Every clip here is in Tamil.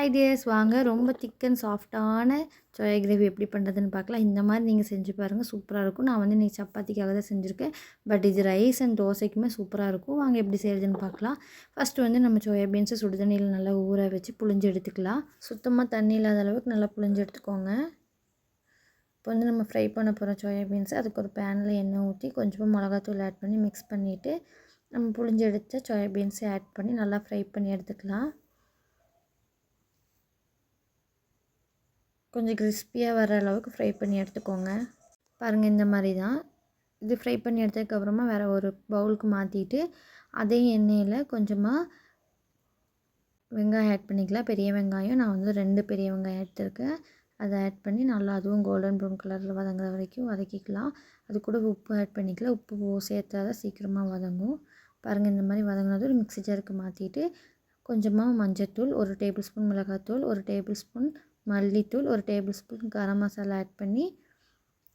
ஹாய் டியர்ஸ், வாங்க ரொம்ப திக் அண்ட் சாஃப்டான சோயா கிரேவி எப்படி பண்ணுறதுன்னு பார்க்கலாம். இந்த மாதிரி நீங்கள் செஞ்சு பாருங்கள், சூப்பராக இருக்கும். நான் வந்து இன்றைக்கி சப்பாத்திக்காக தான் செஞ்சுருக்கேன். பட் இது ரைஸ் அண்ட் தோசைக்குமே சூப்பராக இருக்கும். வாங்க எப்படி செய்கிறதுன்னு பார்க்கலாம். ஃபஸ்ட்டு வந்து நம்ம சோயா பீன்ஸை சுடு தண்ணியில் நல்லா ஊற வச்சு புழிஞ்சு எடுத்துக்கலாம். சுத்தமாக தண்ணி இல்லாத அளவுக்கு நல்லா புழிஞ்சு எடுத்துக்கோங்க. இப்போ வந்து நம்ம ஃப்ரை பண்ண போகிறோம் சோயா பீன்ஸை. அதுக்கு ஒரு பேனில் எண்ணெய் ஊற்றி கொஞ்சமாக மிளகாத்தூள் ஆட் பண்ணி மிக்ஸ் பண்ணிவிட்டு நம்ம புழிஞ்சு எடுத்த சோயா பீன்ஸை ஆட் பண்ணி நல்லா ஃப்ரை பண்ணி எடுத்துக்கலாம். கொஞ்சம் கிறிஸ்பியாக வர அளவுக்கு ஃப்ரை பண்ணி எடுத்துக்கோங்க. பாருங்கள், இந்த மாதிரி தான். இது ஃப்ரை பண்ணி எடுத்ததுக்கப்புறமா வேறு ஒரு பவுலுக்கு மாற்றிட்டு அதே எண்ணெயில் கொஞ்சமாக வெங்காயம் ஆட் பண்ணிக்கலாம். பெரிய வெங்காயம் நான் வந்து 2 பெரிய வெங்காயம் எடுத்துருக்கேன். அதை ஆட் பண்ணி நல்லா அதுவும் கோல்டன் ப்ரௌன் கலரில் வதங்குற வரைக்கும் வதக்கிக்கலாம். அது கூட உப்பு ஆட் பண்ணிக்கலாம். உப்பு சேர்த்தா தான் சீக்கிரமாக வதங்கும். பாருங்கள், இந்த மாதிரி வதங்கினது ஒரு மிக்ஸி ஜாருக்கு மாற்றிட்டு கொஞ்சமாக மஞ்சள்தூள், 1 டேபிள் ஸ்பூன் மிளகாத்தூள், 1 டேபிள் ஸ்பூன் மல்லித்தூள், 1 table spoon garam masala add பண்ணி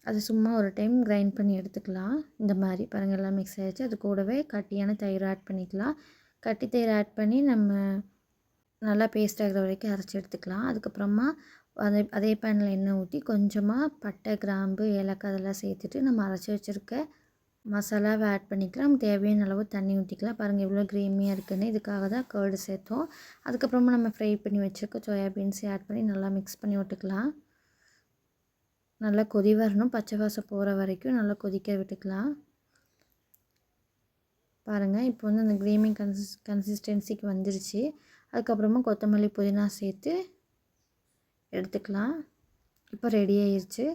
அது சும்மா ஒரு டைம் கிரைண்ட் பண்ணி எடுத்துக்கலாம். இந்த மாதிரி பாருங்கள், எல்லாம் மிக்ஸ் ஆகிடுச்சு. அது கூடவே கட்டியான தயிர் ஆட் பண்ணிக்கலாம். கட்டி தயிர் ஆட் பண்ணி நம்ம நல்லா பேஸ்ட் ஆகிற வரைக்கும் அரைச்சி எடுத்துக்கலாம். அதுக்கப்புறமா அதே பேனில் எண்ணெய் ஊற்றி கொஞ்சமாக பட்டை, கிராம்பு, ஏலக்காய் அதெல்லாம் சேர்த்துட்டு நம்ம அரைச்சி வச்சுருக்க மசாலாவை ஆட் பண்ணிக்கலாம். நம்ம தேவையான அளவு தண்ணி ஊற்றிக்கலாம். பாருங்கள் எவ்வளோ க்ரீமியாக இருக்குன்னு. இதுக்காக தான் கர்டு சேர்த்தோம். அதுக்கப்புறமா நம்ம ஃப்ரை பண்ணி வச்சுருக்க சோயா பீன்ஸை ஆட் பண்ணி நல்லா மிக்ஸ் பண்ணி விட்டுக்கலாம். நல்லா கொதி வரணும், பச்சை வாசம் போகிற வரைக்கும் நல்லா கொதிக்க விட்டுக்கலாம். பாருங்கள், இப்போ வந்து அந்த க்ரீமி கன்சிஸ்டன்சிக்கு வந்துருச்சு. அதுக்கப்புறமா கொத்தமல்லி, புதினா சேர்த்து எடுத்துக்கலாம். இப்போ ரெடி ஆயிடுச்சு.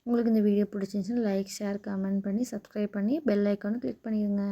உங்களுக்கு இந்த வீடியோ பிடிச்சிருந்துச்சுன்னா லைக், ஷேர், கமெண்ட் பண்ணி சப்ஸ்கிரைப் பண்ணி பெல் ஐக்கானை கிளிக் பண்ணிடுங்க.